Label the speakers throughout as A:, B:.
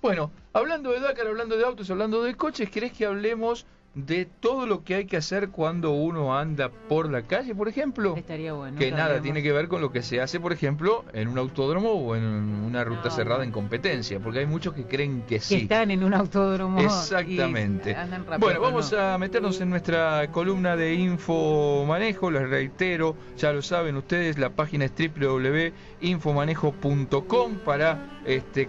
A: Bueno, hablando de Dakar, hablando de autos, hablando de coches, ¿querés que hablemos de todo lo que hay que hacer cuando uno anda por la calle, por ejemplo?
B: Estaría bueno.
A: Que nada
B: hablemos.
A: tiene que ver con lo que se hace, por ejemplo, en un autódromo o en una ruta cerrada en competencia, porque hay muchos que creen que sí.
B: Que están en un autódromo.
A: Exactamente.
B: Y andan rápido.
A: Bueno, vamos a meternos en nuestra columna de Infomanejo, les reitero, ya lo saben ustedes, la página es www.infomanejo.com para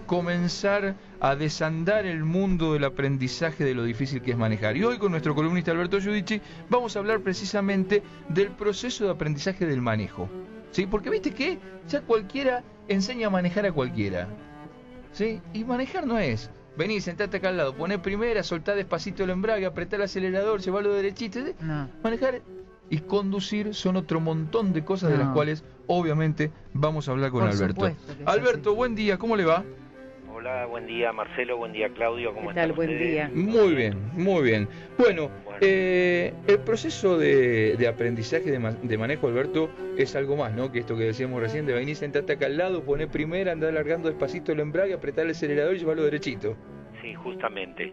A: comenzar a desandar el mundo del aprendizaje de lo difícil que es manejar. Y hoy con nuestro columnista Alberto Giudici vamos a hablar precisamente del proceso de aprendizaje del manejo. ¿Sí? Porque viste que ya cualquiera enseña a manejar a cualquiera. ¿Sí? Y manejar no es vení, sentate acá al lado, poné primera, soltá despacito el embrague, apretá el acelerador, llevarlo derechito.
B: No.
A: Manejar y conducir son otro montón de cosas de las cuales obviamente vamos a hablar con Alberto. Alberto, buen día, ¿cómo le va?
C: Hola, buen día Marcelo, buen día Claudio, ¿cómo están
B: buen
C: ustedes?
B: día.
A: Muy bien, muy bien. Bueno, el proceso de aprendizaje de manejo, Alberto, es algo más, ¿no? Que esto que decíamos recién, de venir, sentate acá al lado, poner primera, andar alargando despacito el embrague, apretar el acelerador y llevarlo derechito.
C: Sí, justamente.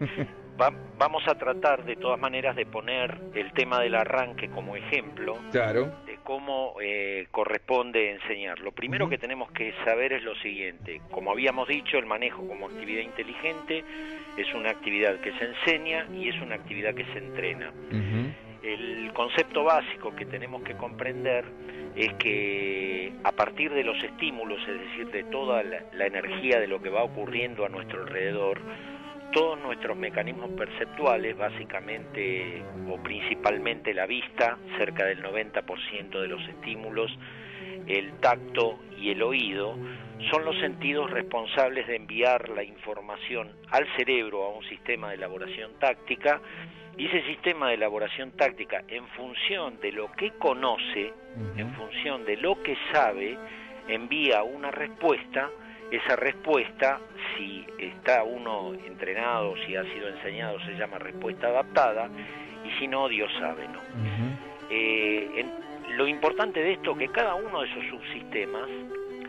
C: Vamos a tratar de todas maneras de poner el tema del arranque como ejemplo.
A: Claro.
C: De cómo corresponde enseñar. Lo primero que tenemos que saber es lo siguiente. Como habíamos dicho, el manejo como actividad inteligente es una actividad que se enseña y es una actividad que se entrena. El concepto básico que tenemos que comprender es que a partir de los estímulos, es decir, de toda la energía de lo que va ocurriendo a nuestro alrededor, todos nuestros mecanismos perceptuales, básicamente o principalmente la vista, cerca del 90% de los estímulos, el tacto y el oído, son los sentidos responsables de enviar la información al cerebro, a un sistema de elaboración táctica, y ese sistema de elaboración táctica, en función de lo que conoce, en función de lo que sabe, envía una respuesta. Esa respuesta, si está uno entrenado, si ha sido enseñado, se llama respuesta adaptada, y si no, Dios sabe, ¿no? Lo importante de esto es que cada uno de esos subsistemas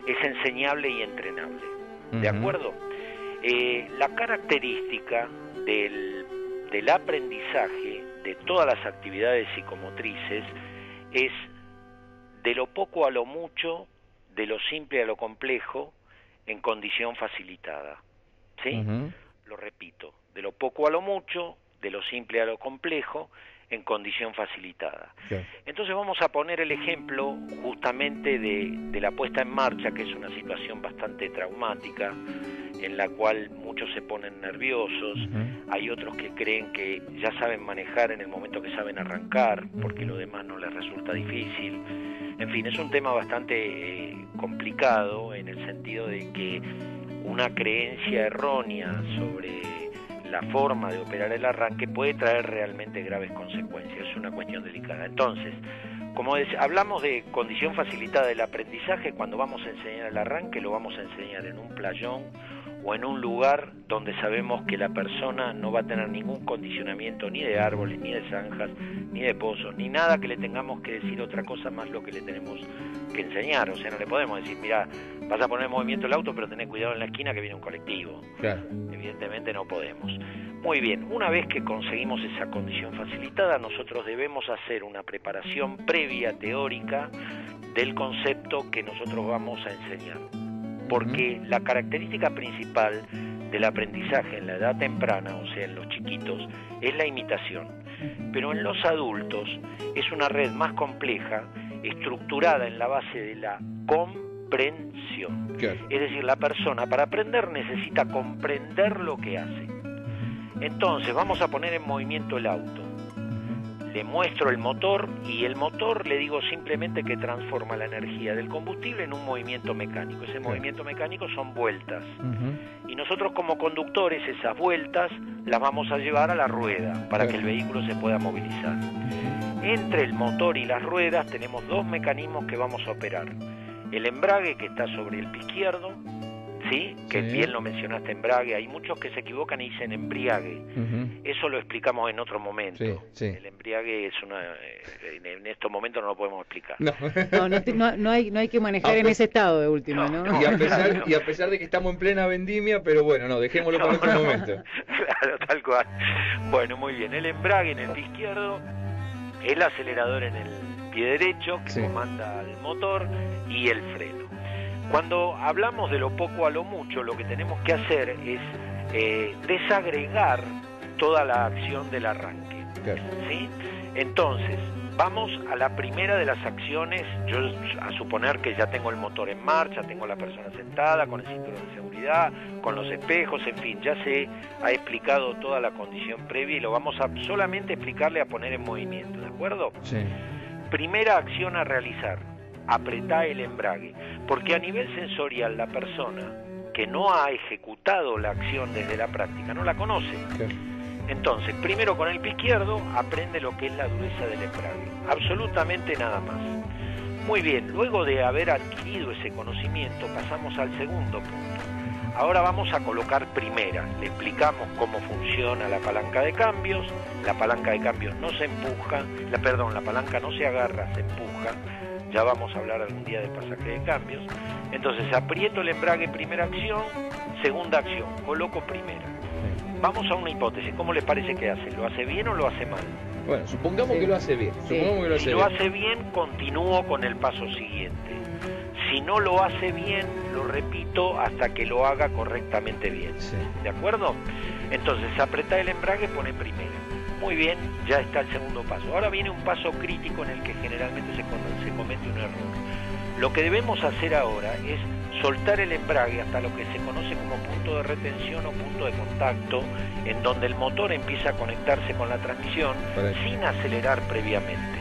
C: es enseñable y entrenable, ¿de acuerdo? La característica del aprendizaje de todas las actividades psicomotrices es de lo poco a lo mucho, de lo simple a lo complejo, en condición facilitada, ¿sí? Lo repito, de lo poco a lo mucho, de lo simple a lo complejo, en condición facilitada. Entonces vamos a poner el ejemplo justamente de la puesta en marcha, que es una situación bastante traumática, en la cual muchos se ponen nerviosos, hay otros que creen que ya saben manejar en el momento que saben arrancar, porque lo demás no les resulta difícil. En fin, es un tema bastante complicado en el sentido de que una creencia errónea sobre la forma de operar el arranque puede traer realmente graves consecuencias, es una cuestión delicada. Entonces, como hablamos de condición facilitada del aprendizaje, cuando vamos a enseñar el arranque lo vamos a enseñar en un playón o en un lugar donde sabemos que la persona no va a tener ningún condicionamiento ni de árboles, ni de zanjas, ni de pozos, ni nada que le tengamos que decir otra cosa más lo que le tenemos que enseñar. O sea, no le podemos decir, mira, vas a poner en movimiento el auto, pero tenés cuidado en la esquina que viene un colectivo. Claro. Evidentemente no podemos. Muy bien, una vez que conseguimos esa condición facilitada, nosotros debemos hacer una preparación previa teórica del concepto que nosotros vamos a enseñar. Porque la característica principal del aprendizaje en la edad temprana, o sea, en los chiquitos, es la imitación. Pero en los adultos es una red más compleja, estructurada en la base de la comprensión. Es decir, la persona para aprender necesita comprender lo que hace. Entonces, vamos a poner en movimiento el auto. Le muestro el motor y el motor le digo simplemente que transforma la energía del combustible en un movimiento mecánico. Ese movimiento mecánico son vueltas. Y nosotros como conductores esas vueltas las vamos a llevar a la rueda para que el vehículo se pueda movilizar. Entre el motor y las ruedas tenemos dos mecanismos que vamos a operar. El embrague, que está sobre el pie izquierdo, ¿sí? Que bien lo mencionaste, embrague. Hay muchos que se equivocan y dicen embriague. Eso lo explicamos en otro momento. El embriague es en estos momentos no lo podemos explicar.
B: No hay que manejar en ese estado de última, ¿no?
A: Y a pesar de que estamos en plena vendimia, pero bueno, no, dejémoslo para otro momento.
C: Claro, tal cual. Bueno, muy bien. El embrague en el pie izquierdo, el acelerador en el pie derecho, que comanda el motor, y el freno. Cuando hablamos de lo poco a lo mucho, lo que tenemos que hacer es desagregar toda la acción del arranque. ¿Sí? Entonces, vamos a la primera de las acciones. Yo a suponer que ya tengo el motor en marcha, tengo la persona sentada con el cinturón de seguridad, con los espejos, en fin, ya se ha explicado toda la condición previa y lo vamos a solamente explicarle a poner en movimiento, ¿de acuerdo? Sí. Primera acción a realizar, apretar el embrague, porque a nivel sensorial la persona que no ha ejecutado la acción desde la práctica no la conoce. Entonces, primero con el pie izquierdo aprende lo que es la dureza del embrague, absolutamente nada más. Muy bien, luego de haber adquirido ese conocimiento pasamos al segundo punto. Ahora vamos a colocar primera, le explicamos cómo funciona la palanca de cambios. La palanca de cambios no se empuja, la palanca no se agarra, se empuja. Ya vamos a hablar algún día del pasaje de cambios. Entonces aprieto el embrague, primera acción, segunda acción, coloco primera. Vamos a una hipótesis, ¿cómo les parece que hace? ¿Lo hace bien o lo hace mal?
A: Bueno, supongamos que lo hace bien.
C: Si lo hace bien, continúo con el paso siguiente. Si no lo hace bien, lo repito hasta que lo haga correctamente bien. ¿De acuerdo? Entonces, apretar el embrague, pone primera. Muy bien, ya está el segundo paso. Ahora viene un paso crítico en el que generalmente se comete un error. Lo que debemos hacer ahora es soltar el embrague hasta lo que se conoce como punto de retención o punto de contacto, en donde el motor empieza a conectarse con la transmisión sin acelerar previamente.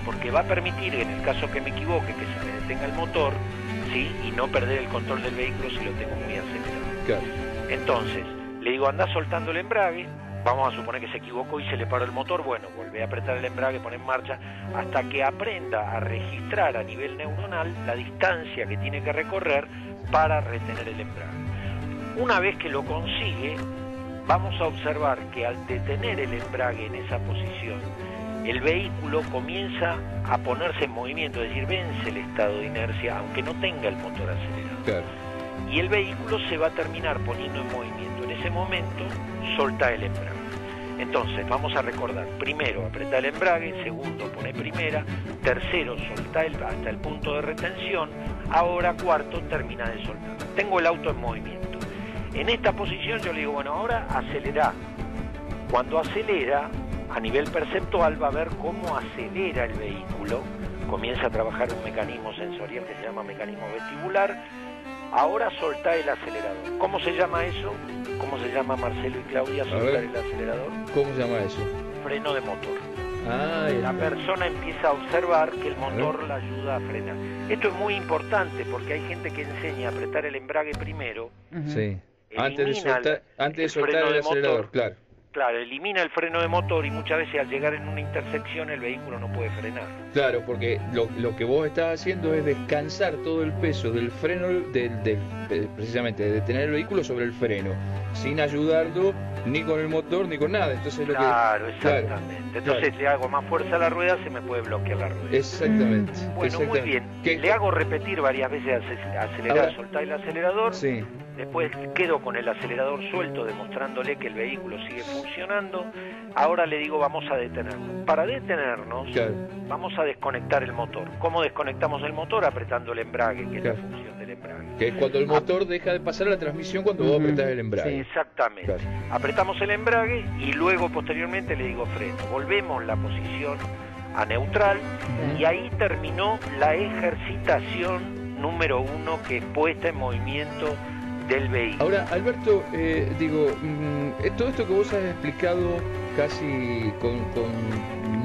C: Porque va a permitir, en el caso que me equivoque, que se me detenga el motor, ¿sí? Y no perder el control del vehículo si lo tengo muy acelerado. Entonces, le digo, anda soltando el embrague. Vamos a suponer que se equivocó y se le paró el motor. Bueno, volvé a apretar el embrague, pone en marcha, hasta que aprenda a registrar a nivel neuronal la distancia que tiene que recorrer para retener el embrague. Una vez que lo consigue, vamos a observar que al detener el embrague en esa posición, el vehículo comienza a ponerse en movimiento, es decir, vence el estado de inercia, aunque no tenga el motor acelerado. Y el vehículo se va a terminar poniendo en movimiento. En ese momento, solta el embrague. Entonces, vamos a recordar. Primero, apretar el embrague. Segundo, pone primera. Tercero, solta hasta el punto de retención. Ahora, cuarto, termina de soltar. Tengo el auto en movimiento. En esta posición yo le digo, bueno, ahora acelera. Cuando acelera, a nivel perceptual va a ver cómo acelera el vehículo. Comienza a trabajar un mecanismo sensorial que se llama mecanismo vestibular. Ahora soltá el acelerador. ¿Cómo se llama eso? ¿Cómo se llama, Marcelo y Claudia, soltar el acelerador?
A: ¿Cómo se llama eso?
C: Freno de motor. La persona empieza a observar que el motor la ayuda a frenar. Esto es muy importante porque hay gente que enseña a apretar el embrague primero.
A: Antes de soltar el acelerador,
C: Claro, elimina el freno de motor y muchas veces al llegar en una intersección el vehículo no puede frenar.
A: Claro, porque lo que vos estás haciendo es descansar todo el peso del freno, precisamente de detener el vehículo sobre el freno, sin ayudarlo ni con el motor ni con nada. Entonces
C: exactamente. Entonces le hago más fuerza a la rueda, se me puede bloquear la rueda.
A: Exactamente.
C: Bueno, muy bien. Le hago repetir varias veces acelerar, soltar el acelerador. Después quedo con el acelerador suelto demostrándole que el vehículo sigue funcionando. Ahora le digo vamos a detenernos. Para detenernos vamos a desconectar el motor. ¿Cómo desconectamos el motor? Apretando el embrague, que es la función del embrague.
A: Que es cuando el motor deja de pasar a la transmisión cuando vos apretás el embrague.
C: Exactamente. Apretamos el embrague y luego posteriormente le digo freno. Volvemos la posición a neutral y ahí terminó la ejercitación número 1, que es puesta en movimiento del vehículo.
A: Ahora, Alberto, todo esto que vos has explicado casi con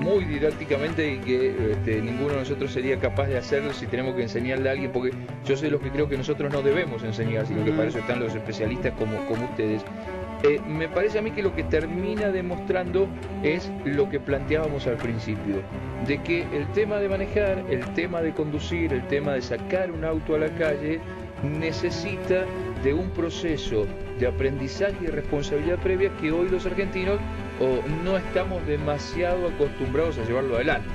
A: muy didácticamente y que ninguno de nosotros sería capaz de hacerlo si tenemos que enseñarle a alguien, porque yo soy de los que creo que nosotros no debemos enseñar, sino que para eso están los especialistas como ustedes. Me parece a mí que lo que termina demostrando es lo que planteábamos al principio, de que el tema de manejar, el tema de conducir, el tema de sacar un auto a la calle necesita de un proceso de aprendizaje y responsabilidad previa que hoy los argentinos no estamos demasiado acostumbrados a llevarlo adelante.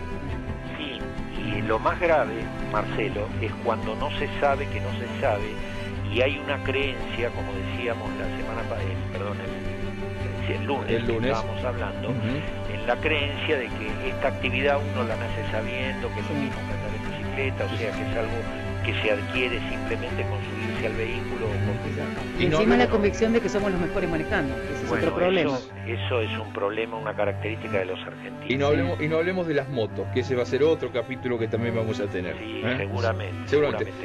C: Sí, y lo más grave, Marcelo, es cuando no se sabe que no se sabe, y hay una creencia, como decíamos la semana pasada, el lunes estábamos hablando, en la creencia de que esta actividad uno la nace sabiendo, que es lo mismo que andar en bicicleta, o sea que es algo que se adquiere simplemente con subirse al vehículo.
B: Y encima la convicción de que somos los mejores manejando, ese es otro problema.
C: Eso es un problema, una característica de los argentinos.
A: Y no hablemos de las motos, que ese va a ser otro capítulo que también vamos a tener.
C: Sí, seguramente.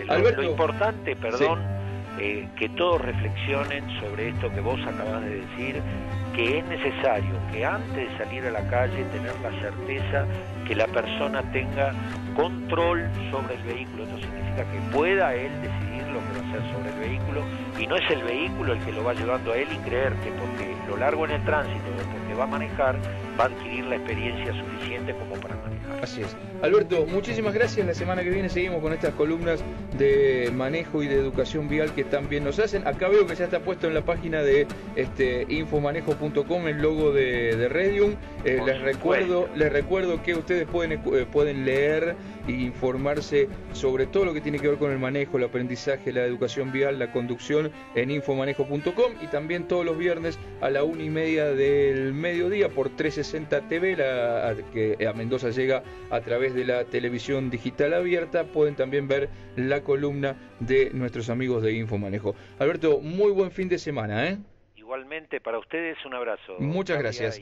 A: Alberto,
C: lo importante, perdón, que todos reflexionen sobre esto que vos acabás de decir, que es necesario que antes de salir a la calle tener la certeza que la persona tenga control sobre el vehículo. Esto significa que pueda él decidir lo que va a hacer sobre el vehículo, y no es el vehículo el que lo va llevando a él, y creer que porque lo largo en el tránsito o porque va a manejar va a adquirir la experiencia suficiente como para manejar.
A: Así es. Alberto, muchísimas gracias. La semana que viene seguimos con estas columnas de manejo y de educación vial que tan bien nos hacen. Acá veo que ya está puesto en la página de infomanejo.com el logo de Redium. Les recuerdo que ustedes pueden leer e informarse sobre todo lo que tiene que ver con el manejo, el aprendizaje, la educación vial, la conducción en infomanejo.com, y también todos los viernes a la 1:30 del mediodía por 360 TV, que a Mendoza llega a través de la televisión digital abierta. Pueden también ver la columna de nuestros amigos de Infomanejo. Alberto, muy buen fin de semana, ¿eh?
C: Igualmente para ustedes, un abrazo.
A: Muchas gracias.